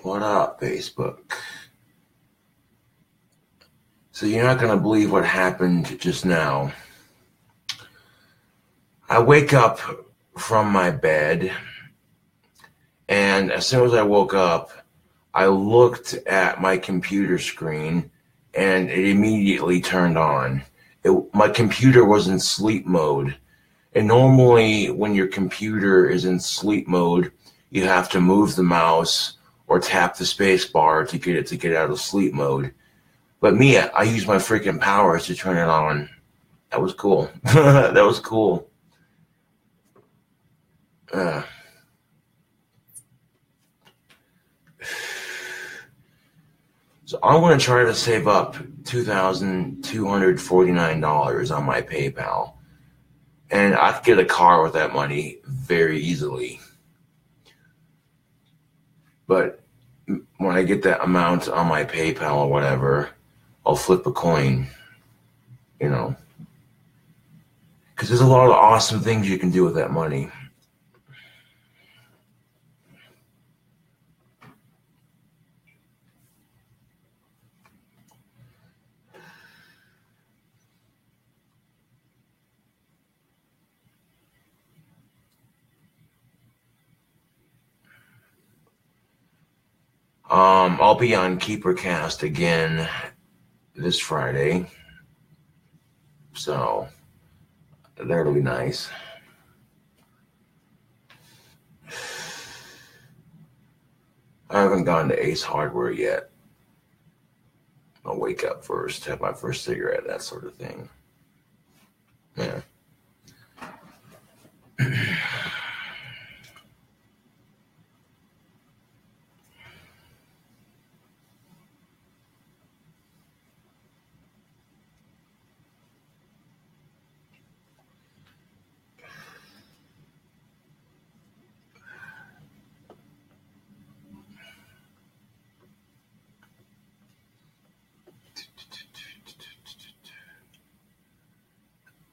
What up, Facebook? So you're not going to believe what happened just now. I wake up from my bed, and as soon as I woke up, I looked at my computer screen, and it immediately turned on. My computer was in sleep mode. And normally when your computer is in sleep mode, you have to move the mouse or tap the space bar to get it to get out of sleep mode. But me, I use my freaking powers to turn it on. That was cool. That was cool. So I'm going to try to save up $2,249 on my PayPal. And I could get a car with that money very easily. But when I get that amount on my PayPal or whatever, I'll flip a coin, you know. Because there's a lot of awesome things you can do with that money. I'll be on KeeperCast again this Friday, so that'll be nice. I haven't gone to Ace Hardware yet. I'll wake up first, have my first cigarette, that sort of thing. Yeah.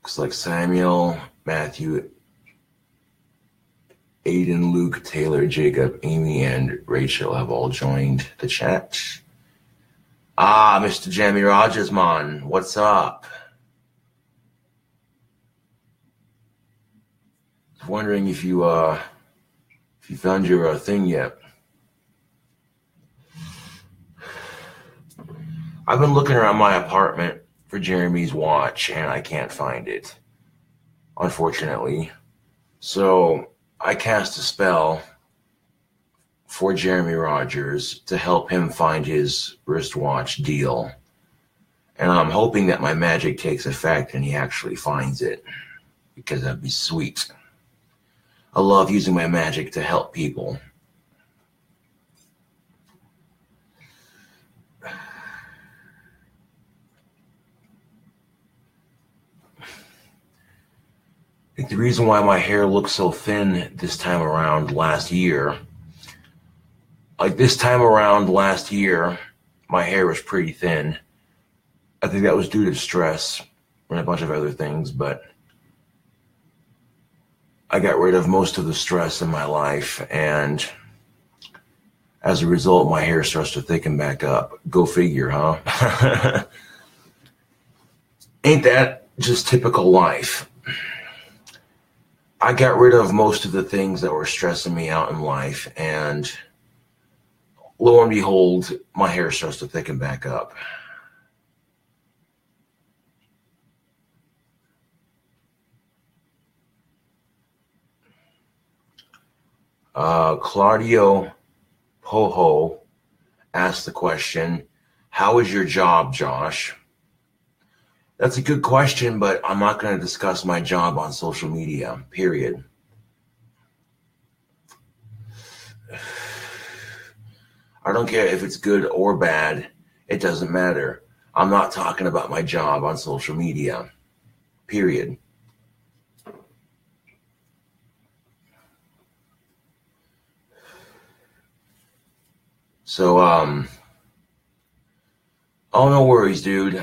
Looks like Samuel, Matthew, Aiden, Luke, Taylor, Jacob, Amy, and Rachel have all joined the chat. Ah, Mr. Jamie Rogers, man, what's up? I was wondering if you found your thing yet. I've been looking around my apartment for Jeremy's watch, and I can't find it, unfortunately. So I cast a spell for Jeremy Rogers to help him find his wristwatch deal. And I'm hoping that my magic takes effect and he actually finds it, because that'd be sweet. I love using my magic to help people. I think the reason why my hair looks so thin this time around last year, my hair was pretty thin. I think that was due to stress and a bunch of other things, but I got rid of most of the stress in my life, and as a result, my hair starts to thicken back up. Go figure, huh? Ain't that just typical life? I got rid of most of the things that were stressing me out in life, and lo and behold, my hair starts to thicken back up. Claudio Poho asked the question, how is your job, Josh? That's a good question, but I'm not going to discuss my job on social media, period. I don't care if it's good or bad. It doesn't matter. I'm not talking about my job on social media, period. So, oh, no worries, dude.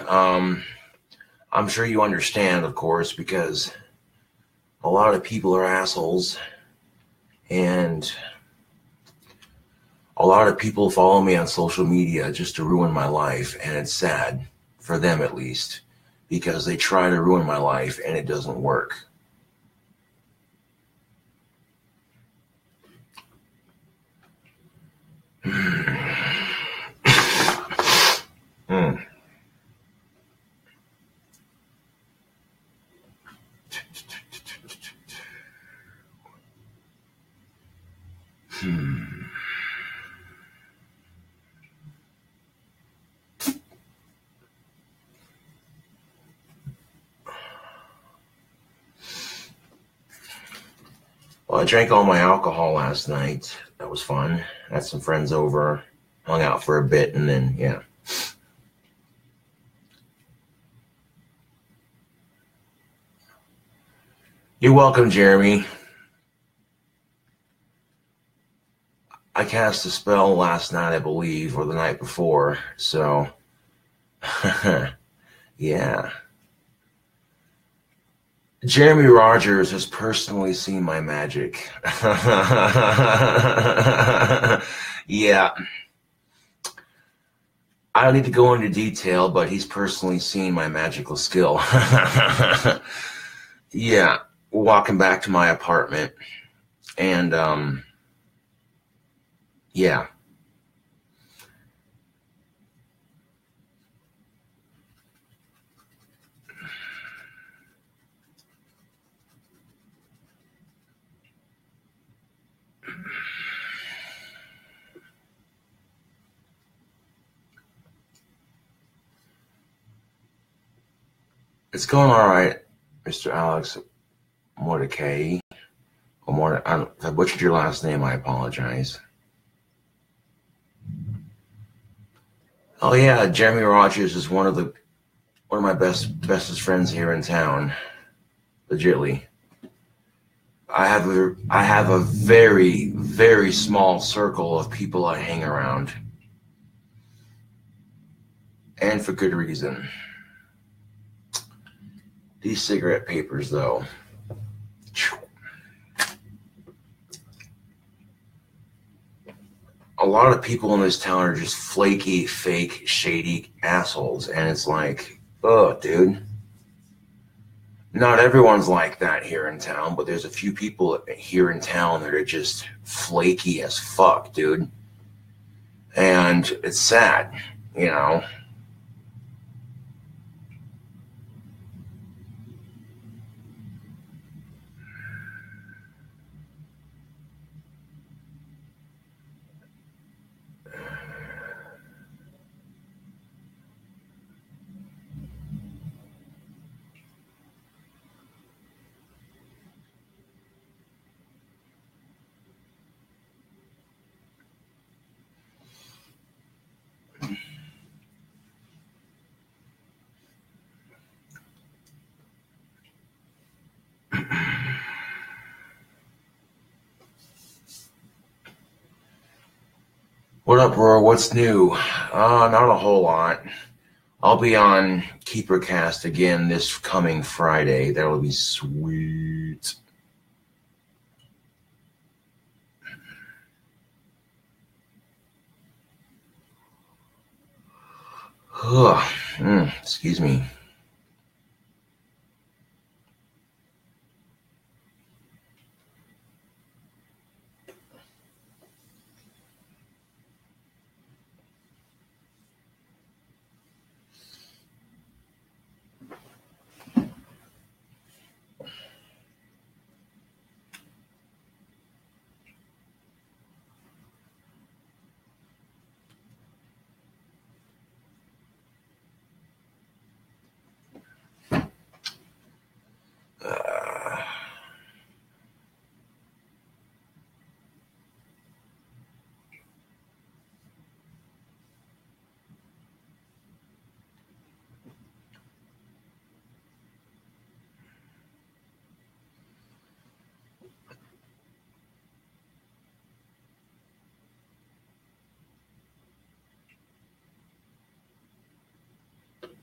I'm sure you understand, of course, because a lot of people are assholes, and A lot of people follow me on social media just to ruin my life, and it's sad, for them at least, because they try to ruin my life and it doesn't work. Well, I drank all my alcohol last night. That was fun. Had some friends over, hung out for a bit, and then, yeah. You're welcome, Jeremy. I cast a spell last night, I believe, or the night before, so, yeah. Jeremy Rogers has personally seen my magic. Yeah. I don't need to go into detail, but he's personally seen my magical skill. Yeah. Walking back to my apartment, and yeah. It's going all right, Mr. Alex Mordecai. If I butchered your last name, I apologize. Oh yeah, Jeremy Rogers is one of my bestest friends here in town. Legitly. I have a very, very small circle of people I hang around. And for good reason. These cigarette papers, though. A lot of people in this town are just flaky, fake, shady assholes. And it's like, oh, dude. Not everyone's like that here in town, but there's a few people here in town that are just flaky as fuck, dude. And it's sad, you know. What up, bro? What's new? Not a whole lot. I'll be on KeeperCast again this coming Friday. That'll be sweet. Excuse me.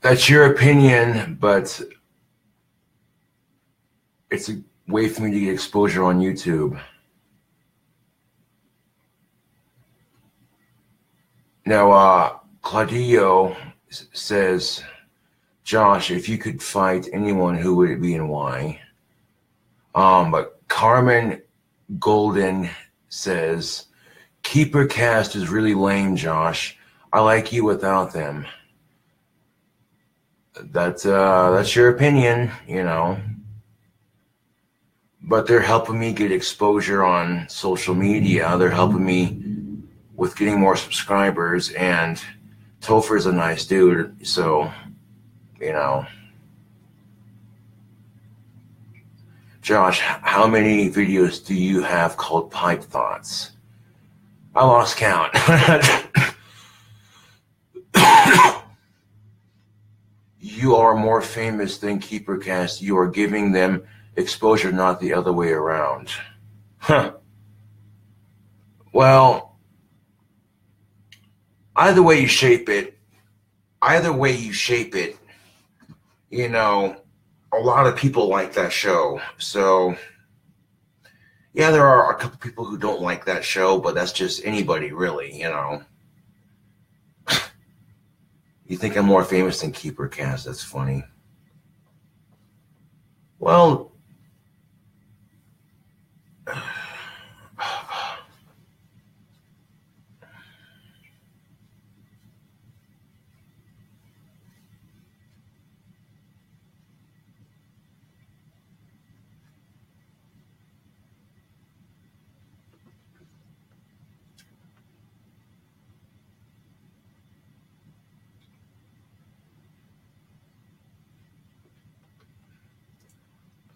That's your opinion, but it's a way for me to get exposure on YouTube. Now, Claudio says, Josh, if you could fight anyone, who would it be and why? But Carmen Golden says, Keeper Cast is really lame, Josh. I like you without them. That's your opinion, you know. But they're helping me get exposure on social media. They're helping me with getting more subscribers, and Topher's a nice dude, so, you know. Josh, how many videos do you have called Pipe Thoughts? I lost count. You are more famous than KeeperCast. You are giving them exposure, not the other way around. Huh. Well, either way you shape it, you know, a lot of people like that show. So, yeah, there are a couple people who don't like that show, but that's just anybody, really, you know. You think I'm more famous than KeeperCast? That's funny. Well,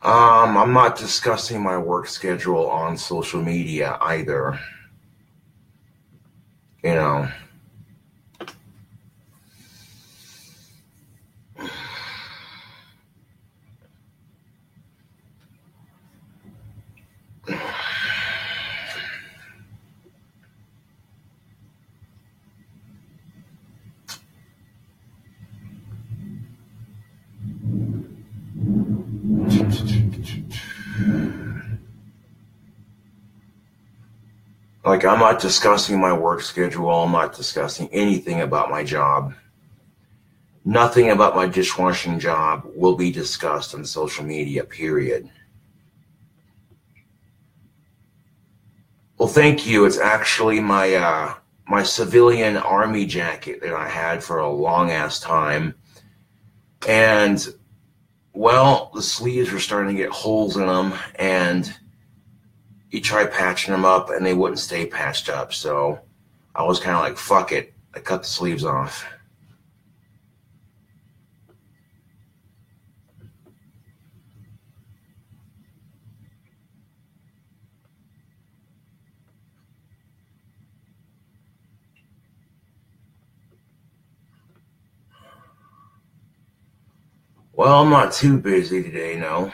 I'm not discussing my work schedule on social media either. You know. Like, I'm not discussing my work schedule. I'm not discussing anything about my job. Nothing about my dishwashing job will be discussed on social media, period. Well, thank you. It's actually my my civilian army jacket that I had for a long-ass time. And, well, the sleeves were starting to get holes in them, and you try patching them up, and they wouldn't stay patched up. So I was kind of like, fuck it. I cut the sleeves off. Well, I'm not too busy today, no.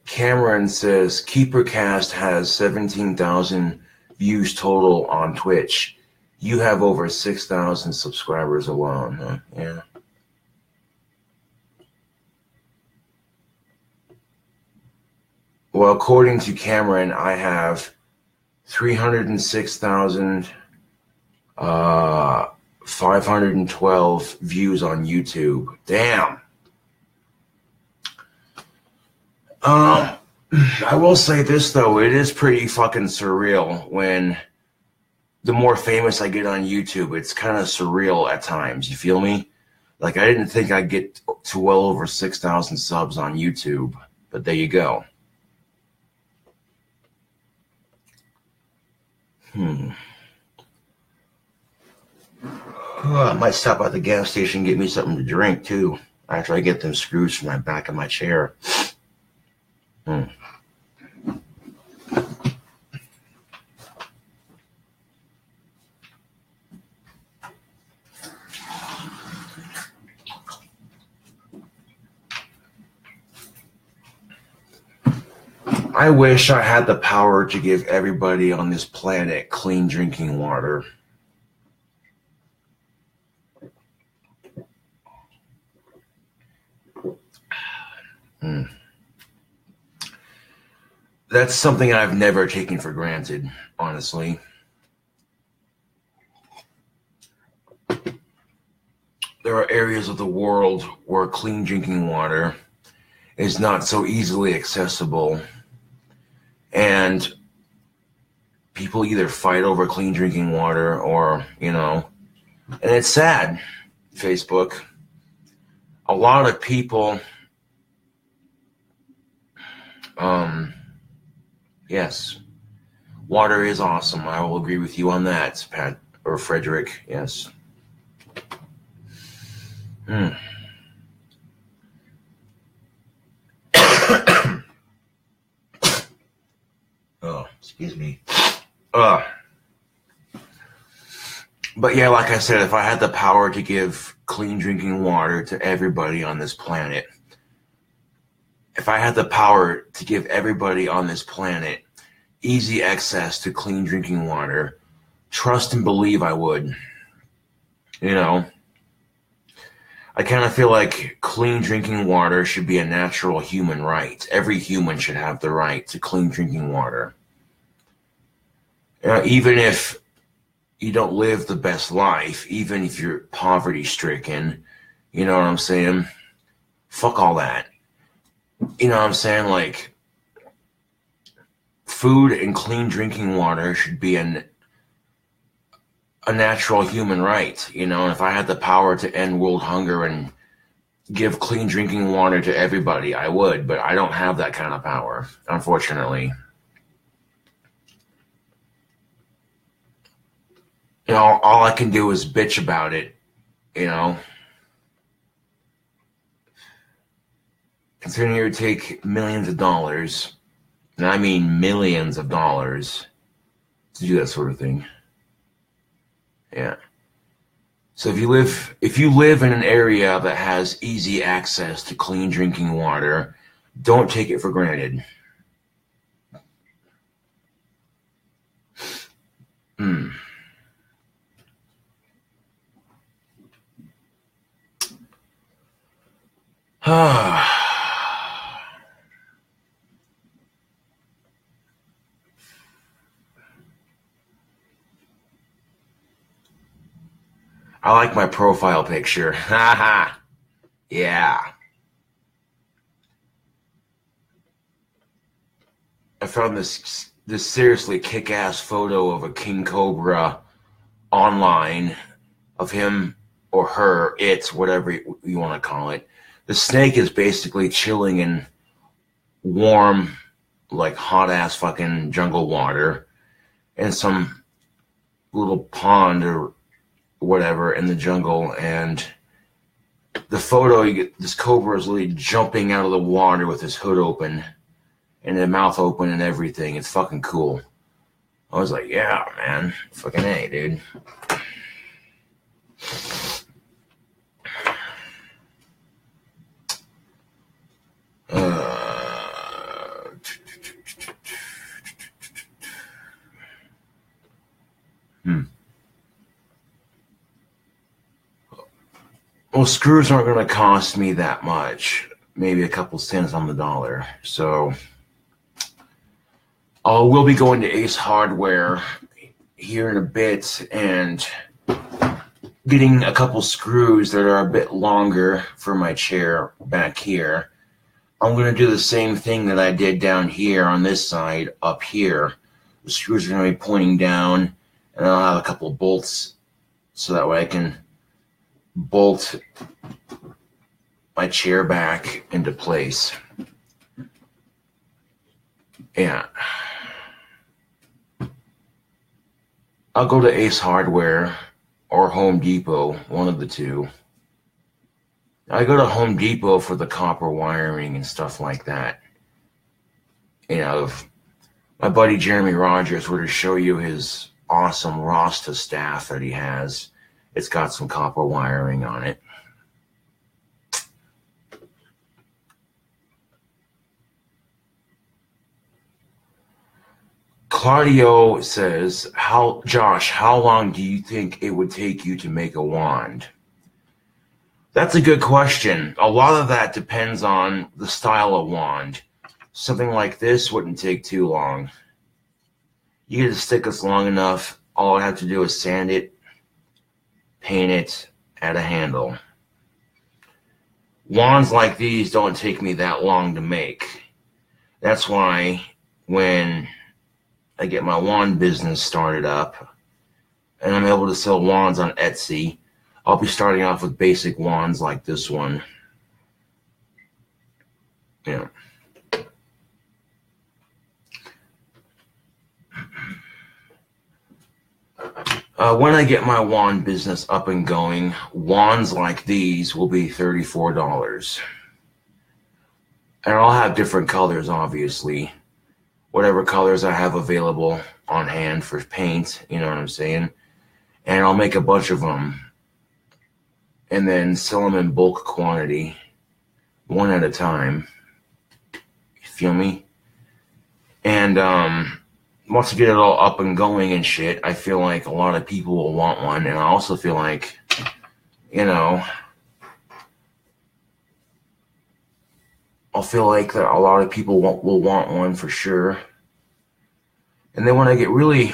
Cameron says, KeeperCast has 17,000 views total on Twitch. You have over 6,000 subscribers alone. Huh? Yeah. Well, according to Cameron, I have 306,512 views on YouTube. Damn. I will say this, though. It is pretty fucking surreal when the more famous I get on YouTube. It's kind of surreal at times. You feel me? Like, I didn't think I'd get to well over 6,000 subs on YouTube, but there you go. I might stop at the gas station and get me something to drink, too, after I get them screws from the back of my chair. I wish I had the power to give everybody on this planet clean drinking water. that's something I've never taken for granted, honestly. There are areas of the world where clean drinking water is not so easily accessible, and people either fight over clean drinking water or, and it's sad, Facebook. A lot of people, yes, water is awesome. I will agree with you on that, Pat or Frederick, yes. Oh, excuse me. But yeah, like I said, if I had the power to give clean drinking water to everybody on this planet, if I had the power to give everybody on this planet easy access to clean drinking water, trust and believe I would. I kind of feel like clean drinking water should be a natural human right. Every human should have the right to clean drinking water. Even if you don't live the best life, even if you're poverty stricken, you know what I'm saying? Fuck all that. You know what I'm saying? Like, food and clean drinking water should be a natural human right, and if I had the power to end world hunger and give clean drinking water to everybody, I would, but I don't have that kind of power, unfortunately. All I can do is bitch about it, Considering it would take millions of dollars, and I mean millions of dollars, to do that sort of thing. Yeah. So if you live in an area that has easy access to clean drinking water, don't take it for granted. I like my profile picture. Haha. Yeah. I found this seriously kick-ass photo of a king cobra online, of him or her, it's whatever you want to call it. The snake is basically chilling in warm, like hot-ass fucking jungle water in some little pond or whatever in the jungle, and the photo, you get this cobra is literally jumping out of the water with his hood open and the mouth open and everything. It's fucking cool. I was like, yeah, man, fucking A, dude. Well, screws aren't going to cost me that much. Maybe a couple cents on the dollar. So we'll be going to Ace Hardware here in a bit and getting a couple screws that are a bit longer for my chair back here. I'm going to do the same thing that I did down here on this side up here. The screws are going to be pointing down, and I'll have a couple bolts so that way I can bolt my chair back into place. Yeah. I'll go to Ace Hardware or Home Depot, one of the two. I go to Home Depot for the copper wiring and stuff like that. If my buddy Jeremy Rogers were to show you his awesome Rasta staff that he has, it's got some copper wiring on it. Claudio says, Josh, how long do you think it would take you to make a wand? That's a good question. A lot of that depends on the style of wand. Something like this wouldn't take too long. You get the stick that's long enough. All I have to do is sand it, paint it, add a handle. Wands like these don't take me that long to make. That's why when I get my wand business started up and I'm able to sell wands on Etsy, I'll be starting off with basic wands like this one. Yeah. When I get my wand business up and going, wands like these will be $34. And I'll have different colors, obviously. Whatever colors I have available on hand for paint, you know what I'm saying? And I'll make a bunch of them and then sell them in bulk quantity, one at a time. You feel me? And once I get it all up and going and shit, I feel like a lot of people will want one. And I also feel like, you know, I'll feel like that a lot of people will want one for sure. And then when I get really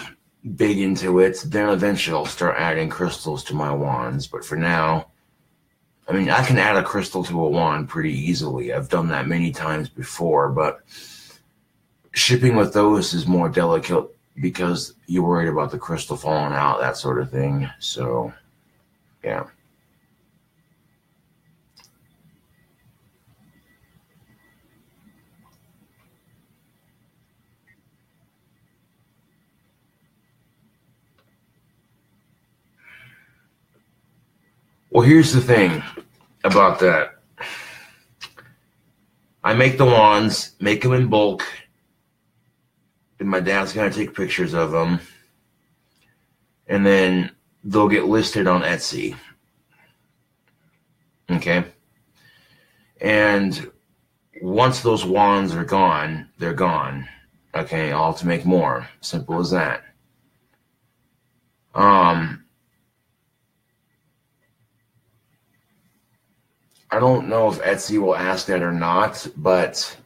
big into it, then eventually I'll start adding crystals to my wands. But for now, I mean, I can add a crystal to a wand pretty easily. I've done that many times before, but shipping with those is more delicate because you're worried about the crystal falling out, that sort of thing. So, yeah. Well, here's the thing about that. I make the wands, make them in bulk, and my dad's going to take pictures of them, and then they'll get listed on Etsy. Okay? And once those wands are gone, they're gone. Okay? I'll have to make more. Simple as that. I don't know if Etsy will ask that or not, but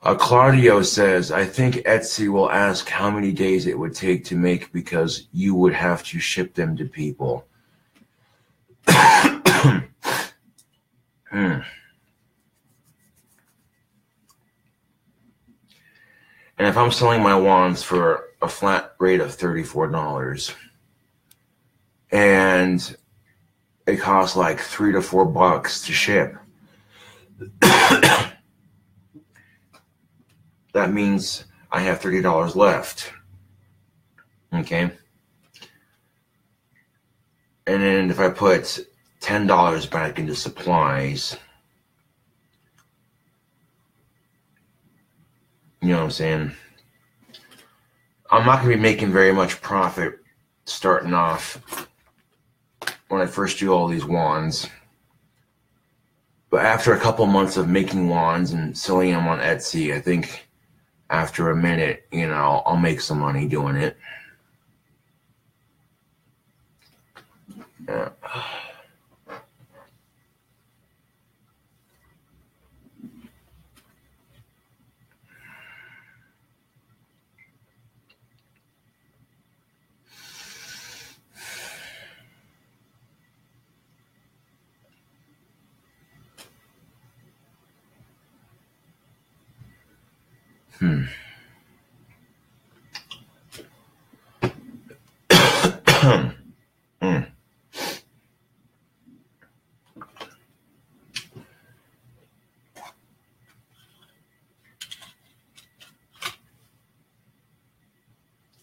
Claudio says, I think Etsy will ask how many days it would take to make because you would have to ship them to people. And if I'm selling my wands for a flat rate of $34 and it costs like $3 to $4 to ship, that means I have $30 left. Okay? And then if I put $10 back into supplies, you know what I'm saying? I'm not going to be making very much profit starting off when I first do all these wands. But after a couple months of making wands and selling them on Etsy, I think after a minute, you know, I'll make some money doing it. Yeah.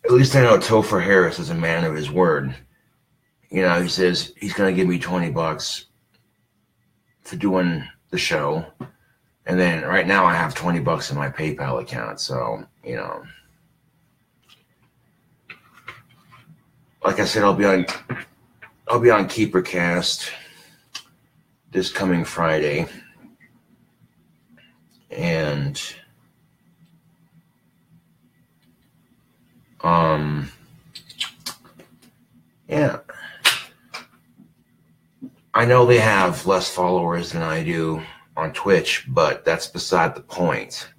At least I know Topher Harris is a man of his word. You know, he says he's going to give me $20 for doing the show. And then right now I have $20 in my PayPal account. So, you know, like I said, I'll be on KeeperCast this coming Friday. And yeah, I know they have less followers than I do, on Twitch, but that's beside the point.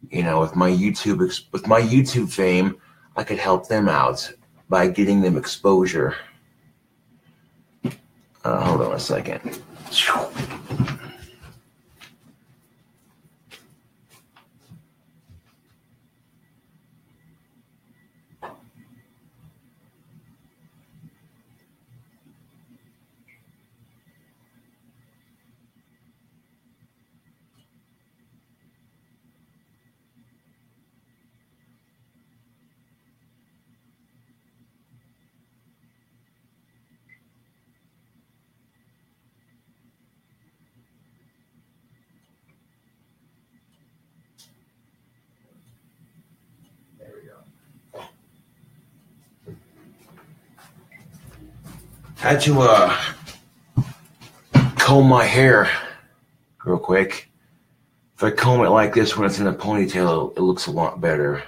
You know, with my YouTube fame, I could help them out by getting them exposure. Hold on a second. Had to comb my hair real quick. If I comb it like this when it's in a ponytail, it looks a lot better.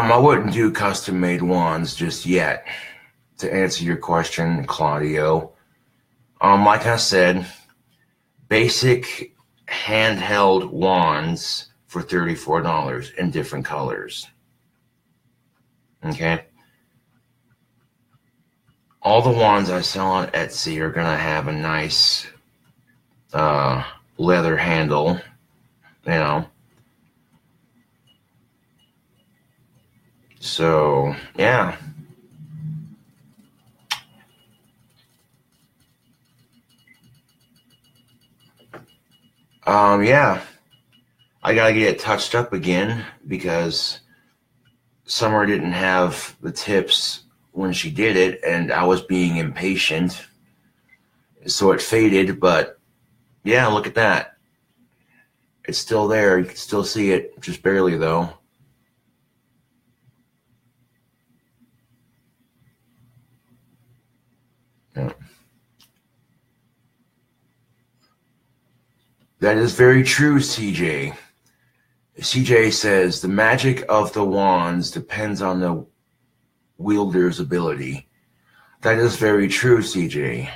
I wouldn't do custom-made wands just yet. To answer your question, Claudio, like I said, basic handheld wands for $34 in different colors. Okay. All the wands I sell on Etsy are gonna have a nice leather handle, you know. So, yeah. Yeah. I gotta get it touched up again because Summer didn't have the tips when she did it, and I was being impatient. So it faded, but yeah, look at that. It's still there. You can still see it, just barely though. Yeah. That is very true, CJ. CJ says the magic of the wands depends on the wielder's ability. That is very true, CJ.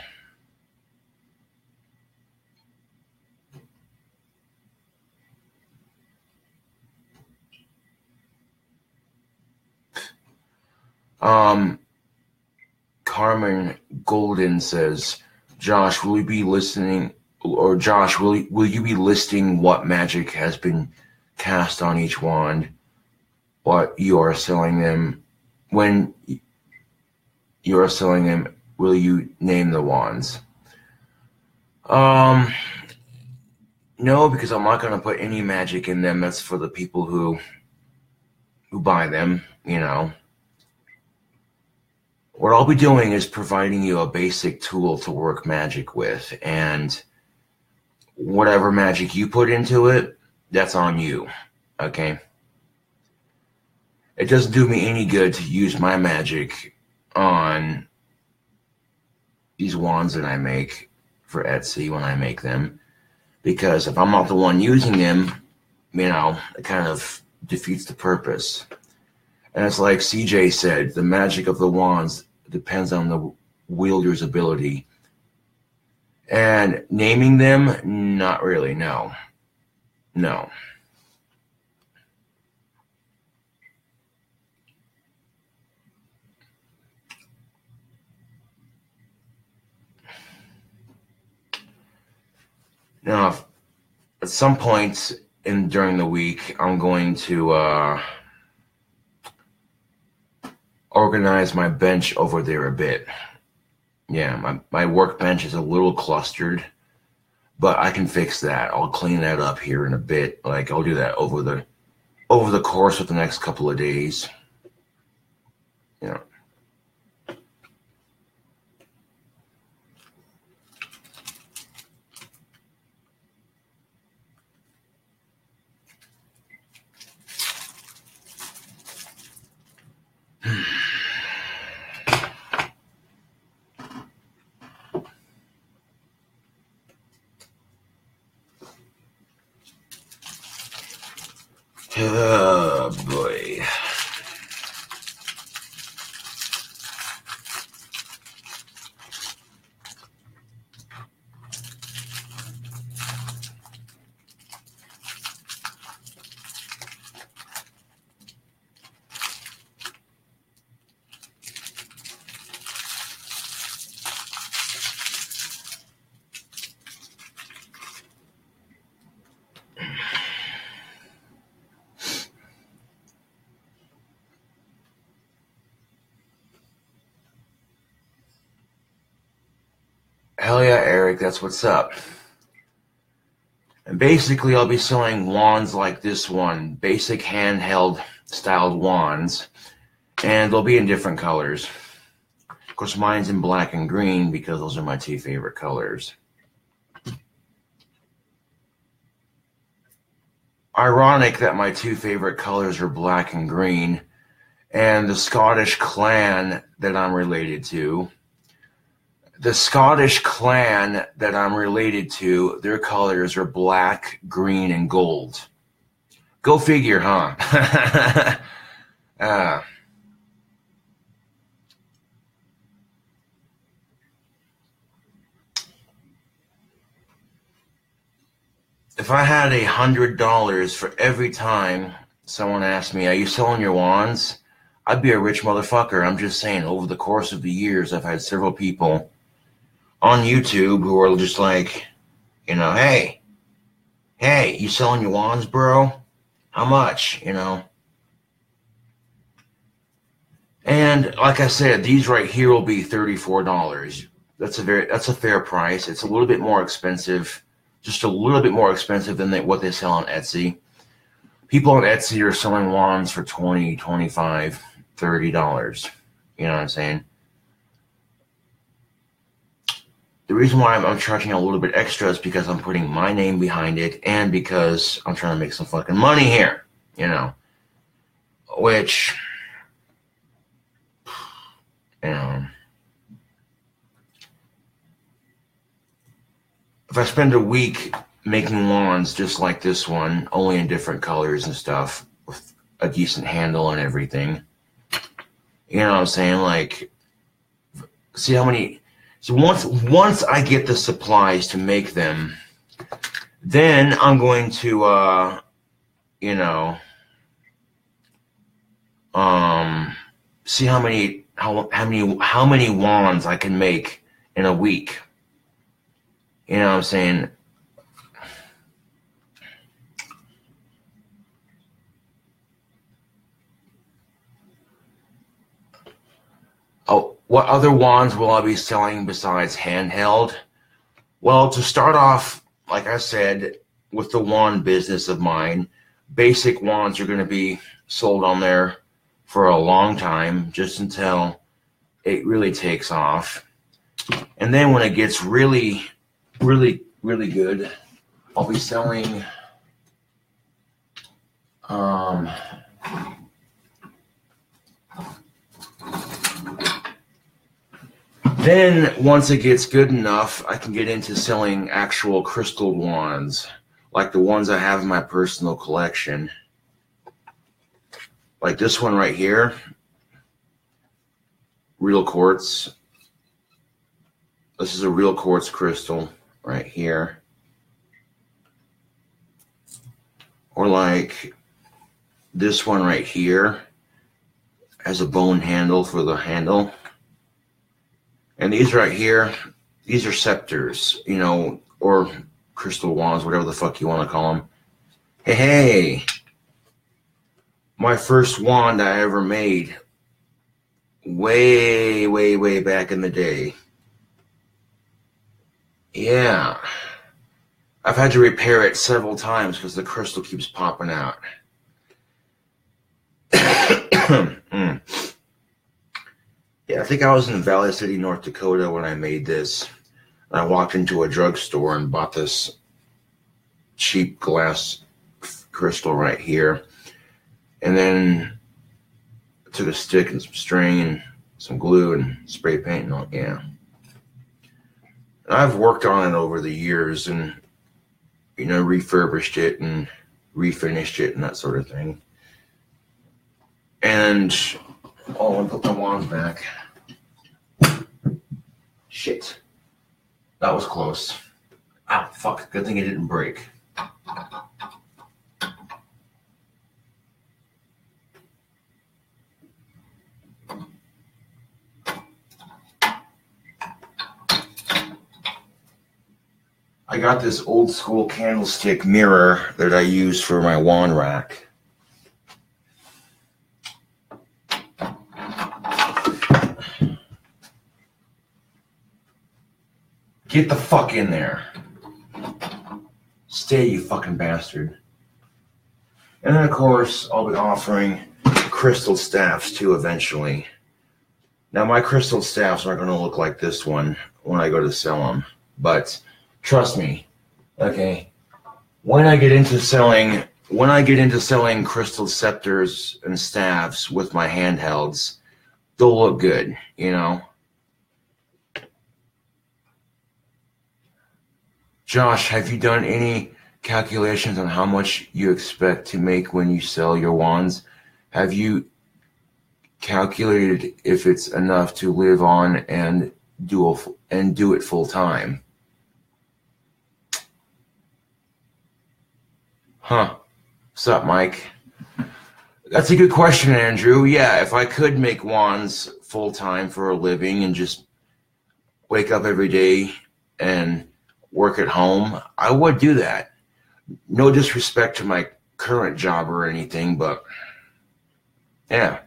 Carmen Golden says, Josh, will you be listening, or Josh, will you be listing what magic has been cast on each wand, what you are selling them, when you are selling them, will you name the wands? No, because I'm not going to put any magic in them. That's for the people who buy them, you know. What I'll be doing is providing you a basic tool to work magic with, and whatever magic you put into it, that's on you, okay? It doesn't do me any good to use my magic on these wands that I make for Etsy when I make them, because if I'm not the one using them, you know, it kind of defeats the purpose. And it's like CJ said, the magic of the wands depends on the wielder's ability. And naming them, not really, no. No. Now, at some point during the week, I'm going to organize my bench over there a bit. Yeah, my workbench is a little clustered, but I can fix that. I'll clean that up here in a bit. Like I'll do that over the course of the next couple of days. You know. Oh boy. Hell yeah, Eric, that's what's up. And basically, I'll be selling wands like this one, basic handheld styled wands, and they'll be in different colors. Of course, mine's in black and green because those are my two favorite colors. Ironic that my two favorite colors are black and green, and the Scottish clan that I'm related to, their colors are black, green, and gold. Go figure, huh? If I had $100 for every time someone asked me, are you selling your wands? I'd be a rich motherfucker. I'm just saying, over the course of the years, I've had several people on YouTube who are just like, you know, hey, you selling your wands, bro? How much, you know? And like I said, these right here will be $34. That's a fair price. It's a little bit more expensive, just a little bit more expensive than what they sell on Etsy. People on Etsy are selling wands for $20, $25, $30. You know what I'm saying? The reason why I'm charging a little bit extra is because I'm putting my name behind it and because I'm trying to make some fucking money here, you know. Which, you know, if I spend a week making wands just like this one, only in different colors and stuff, with a decent handle and everything, you know what I'm saying? Like, see how many... So once I get the supplies to make them, then I'm going to, you know, see how many wands I can make in a week. You know what I'm saying? Oh, what other wands will I be selling besides handheld? Well, to start off, like I said, with the wand business of mine, basic wands are going to be sold on there for a long time, just until it really takes off. And then when it gets really, really, really good, I'll be selling then once it gets good enough, I can get into selling actual crystal wands, like the ones I have in my personal collection. Like this one right here, real quartz. This is a real quartz crystal right here. Or like this one right here has a bone handle for the handle. And these right here, these are scepters, you know, or crystal wands, whatever the fuck you want to call them. Hey, my first wand I ever made way, way, way back in the day Yeah. I've had to repair it several times because the crystal keeps popping out. Mm. Yeah, I think I was in Valley City, North Dakota when I made this. I walked into a drugstore and bought this cheap glass crystal right here. And then I took a stick and some string and some glue and spray paint and all. Yeah. And I've worked on it over the years and, you know, refurbished it and refinished it and that sort of thing. And, oh, I put my wands back. Shit. That was close. Ah, fuck. Good thing it didn't break. I got this old school candlestick mirror that I use for my wand rack. Get the fuck in there. Stay, you fucking bastard. And then, of course, I'll be offering crystal staffs too eventually. Now, my crystal staffs aren't going to look like this one when I go to sell them. But trust me, okay, when I get into selling crystal scepters and staffs with my handhelds, they'll look good, you know. Josh, have you done any calculations on how much you expect to make when you sell your wands? Have you calculated if it's enough to live on and do it full time? Huh. What's up, Mike? That's a good question, Andrew. Yeah, if I could make wands full time for a living and just wake up every day and work at home, I would do that. No disrespect to my current job or anything, but yeah.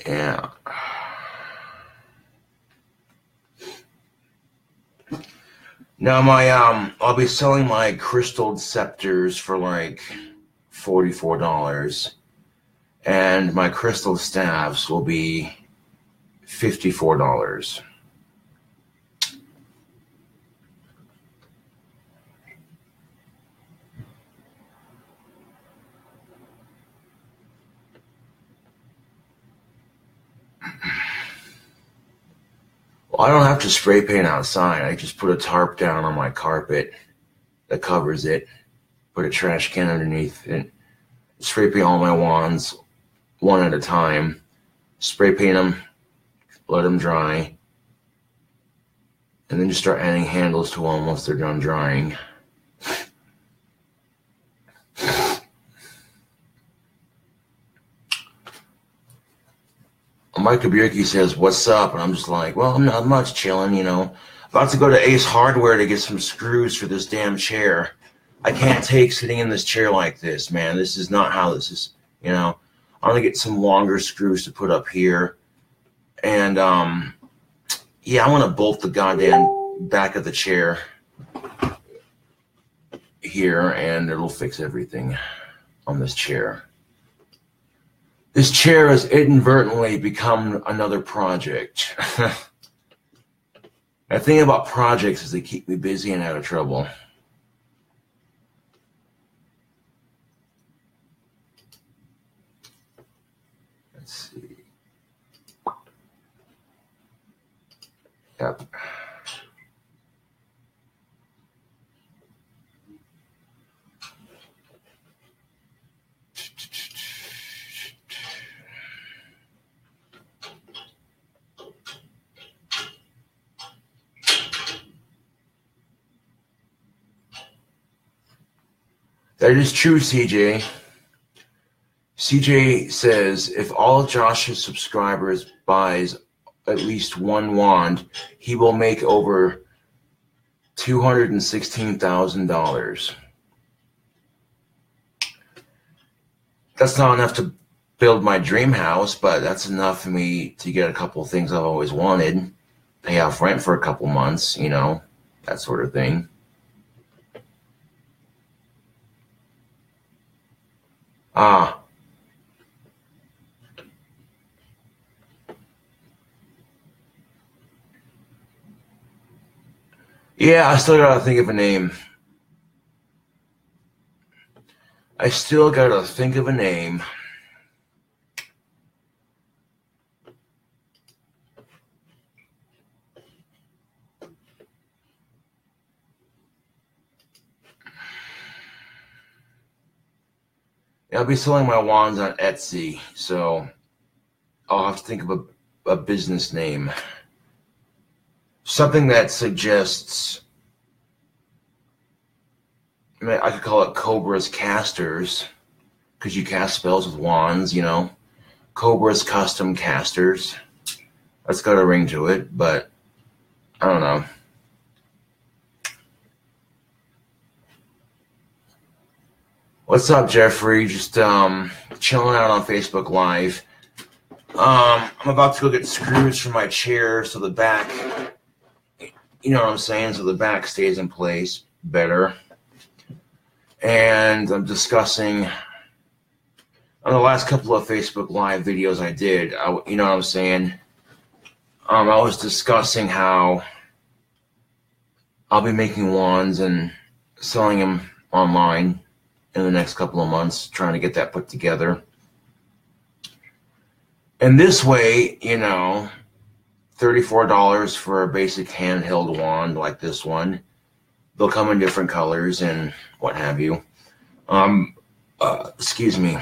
Yeah. Now I'll be selling my crystal scepters for like $44. And my crystal staffs will be $54. Well, I don't have to spray paint outside. I just put a tarp down on my carpet that covers it, put a trash can underneath it, spray paint all my wands one at a time, spray paint them, let them dry, and then just start adding handles to them once they're done drying. Mike Kabirki says, "What's up?" And I'm just like, well, I'm not much, chilling, you know. About to go to Ace Hardware to get some screws for this damn chair. I can't take sitting in this chair like this, man. This is not how this is, you know. I'm going to get some longer screws to put up here. And, yeah, I want to bolt the goddamn back of the chair here, and it'll fix everything on this chair. This chair has inadvertently become another project. The thing about projects is they keep me busy and out of trouble. Let's see. Yep. That is true, CJ. CJ says if all Josh's subscribers buys at least one wand, he will make over $216,000. That's not enough to build my dream house, but that's enough for me to get a couple of things I've always wanted, pay off rent for a couple months, you know, that sort of thing. Yeah, I still gotta think of a name. I still gotta think of a name. I'll be selling my wands on Etsy, so I'll have to think of a business name. Something that suggests, I could call it Cobra's Casters, because you cast spells with wands, you know. Cobra's Custom Casters. That's got a ring to it, but I don't know. What's up, Jeffrey? Just chilling out on Facebook Live. I'm about to go get screws for my chair so the back, you know what I'm saying, so the back stays in place better. And I'm discussing, on the last couple of Facebook Live videos I did, you know what I'm saying, I was discussing how I'll be making wands and selling them online in the next couple of months, trying to get that put together. And this way, you know, $34 for a basic handheld wand like this one. They'll come in different colors and what have you. Excuse me.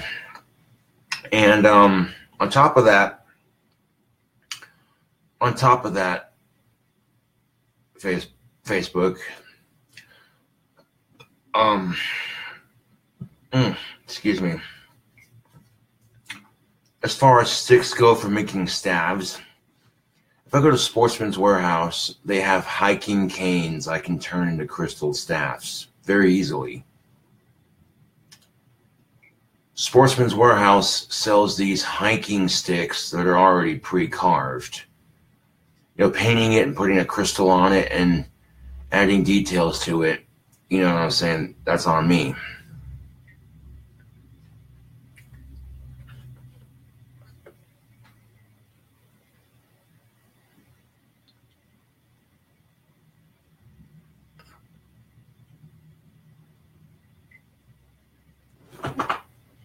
And on top of that, Facebook, excuse me. As far as sticks go for making staves, if I go to Sportsman's Warehouse, they have hiking canes I can turn into crystal staffs very easily. Sportsman's Warehouse sells these hiking sticks that are already pre-carved. You know, painting it and putting a crystal on it and adding details to it, you know what I'm saying, that's on me.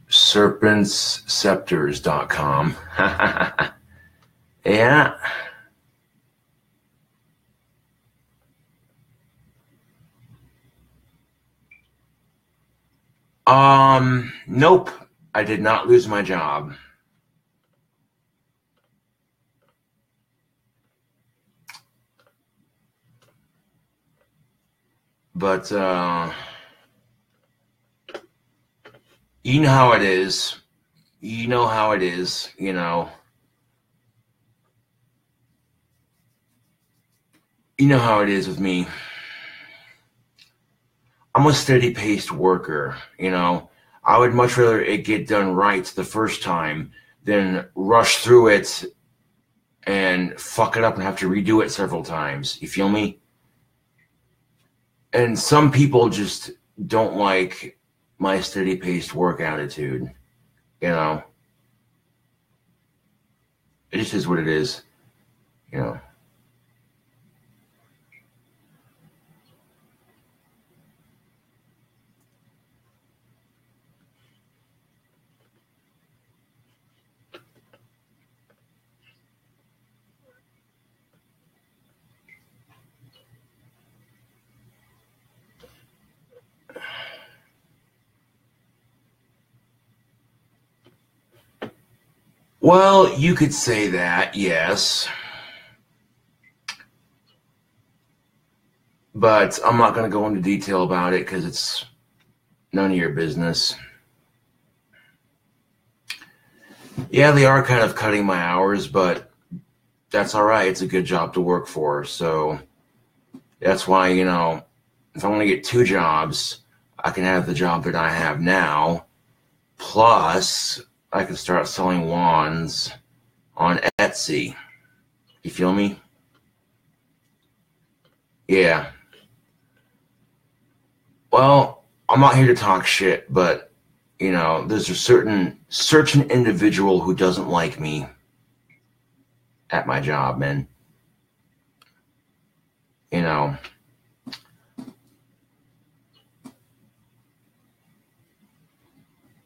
Serpentsscepters.com. Yeah. Nope. I did not lose my job. But, you know how it is. You know how it is, you know. You know how it is with me. I'm a steady-paced worker, you know. I would much rather it get done right the first time than rush through it and fuck it up and have to redo it several times. You feel me? And some people just don't like my steady-paced work attitude, you know. It just is what it is, you know. Well, you could say that, yes. But I'm not going to go into detail about it because it's none of your business. Yeah, they are kind of cutting my hours, but that's all right. It's a good job to work for. So that's why, you know, if I want to get 2 jobs, I can have the job that I have now, plus I could start selling wands on Etsy. You feel me? Yeah. Well, I'm not here to talk shit, but, you know, there's a certain individual who doesn't like me at my job, man. You know,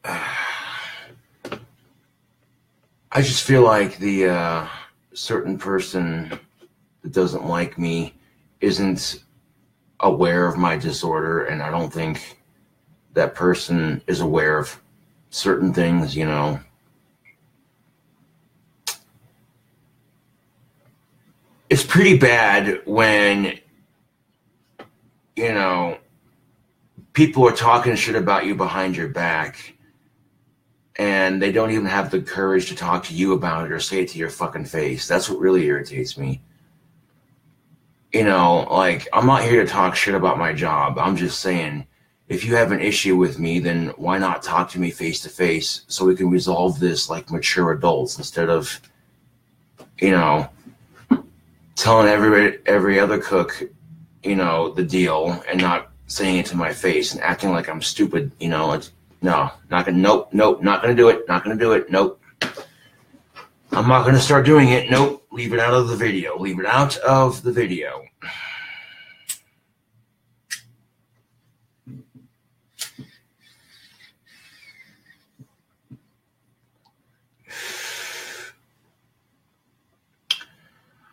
I just feel like the certain person that doesn't like me isn't aware of my disorder, and I don't think that person is aware of certain things, you know. It's pretty bad when, you know, people are talking shit about you behind your back and they don't even have the courage to talk to you about it or say it to your fucking face. That's what really irritates me. You know, like, I'm not here to talk shit about my job. I'm just saying, if you have an issue with me, then why not talk to me face to face so we can resolve this like mature adults instead of, you know, telling every other cook, you know, the deal and not saying it to my face and acting like I'm stupid, you know. It's, no, not gonna, nope, not gonna do it, nope. I'm not gonna start doing it, nope. Leave it out of the video,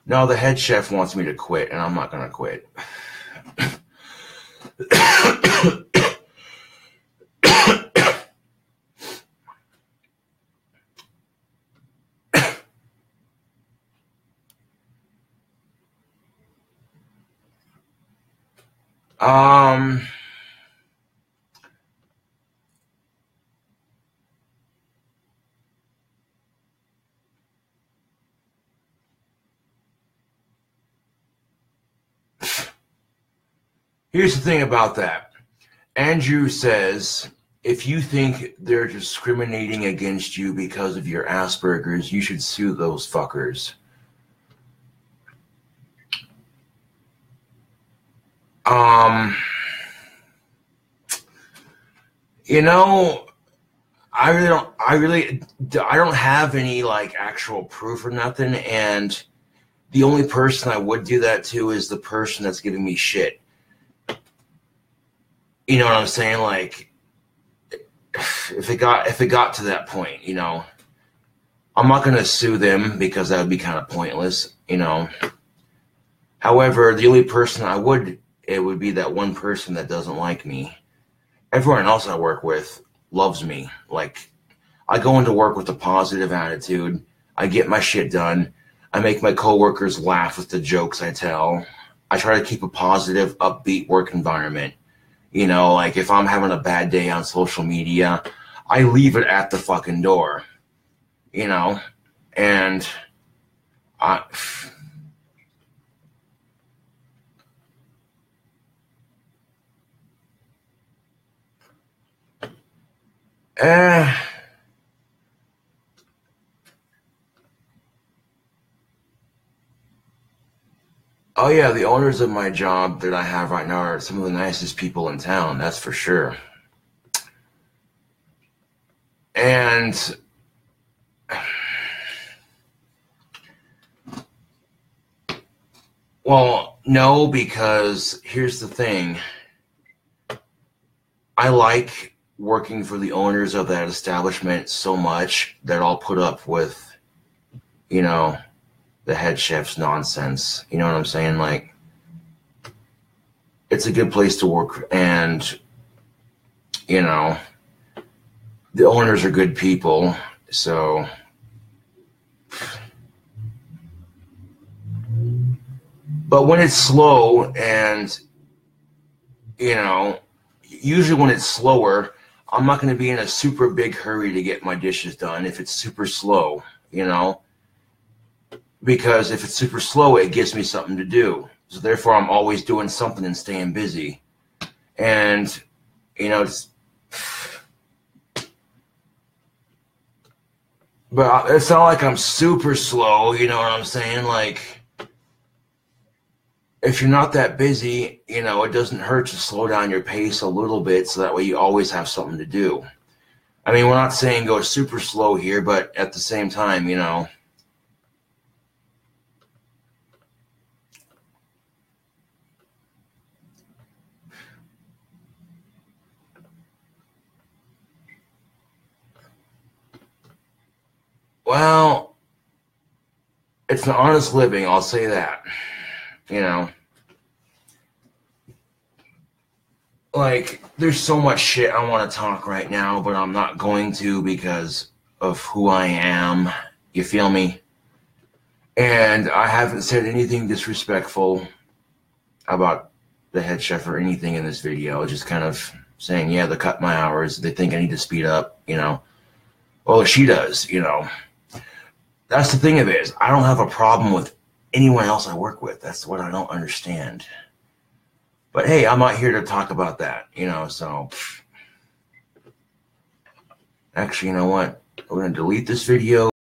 No, the head chef wants me to quit, and I'm not gonna quit. Here's the thing about that. Andrew says, if you think they're discriminating against you because of your Asperger's, you should sue those fuckers. You know, I don't have any like actual proof or nothing, and the only person I would do that to is the person that's giving me shit. You know what I'm saying? Like, if it got to that point, you know, I'm not gonna sue them because that would be kind of pointless, you know. However, the only person it would be that one person that doesn't like me. Everyone else I work with loves me. Like, I go into work with a positive attitude. I get my shit done. I make my coworkers laugh with the jokes I tell. I try to keep a positive, upbeat work environment. You know, like, if I'm having a bad day on social media, I leave it at the fucking door. You know? And oh yeah, the owners of my job that I have right now are some of the nicest people in town, that's for sure. And well, no, because here's the thing. I like working for the owners of that establishment so much that I'll put up with, you know, the head chef's nonsense. You know what I'm saying? Like, it's a good place to work, and, you know, the owners are good people, so. But when it's slow and, you know, usually when it's slower, I'm not going to be in a super big hurry to get my dishes done if it's super slow, you know, because if it's super slow, it gives me something to do. So therefore, I'm always doing something and staying busy. And, you know, But it's not like I'm super slow, you know what I'm saying? Like, if you're not that busy, you know, it doesn't hurt to slow down your pace a little bit so that way you always have something to do. I mean, we're not saying go super slow here, but at the same time, you know, well, it's an honest living, I'll say that. You know, like, there's so much shit I want to talk right now, but I'm not going to because of who I am. You feel me? And I haven't said anything disrespectful about the head chef or anything in this video. Just kind of saying, yeah, they cut my hours. They think I need to speed up, you know. Well, she does, you know. That's the thing of it is I don't have a problem with anyone else I work with. That's what I don't understand. But hey, I'm not here to talk about that, you know, so. Actually, you know what? We're going to delete this video.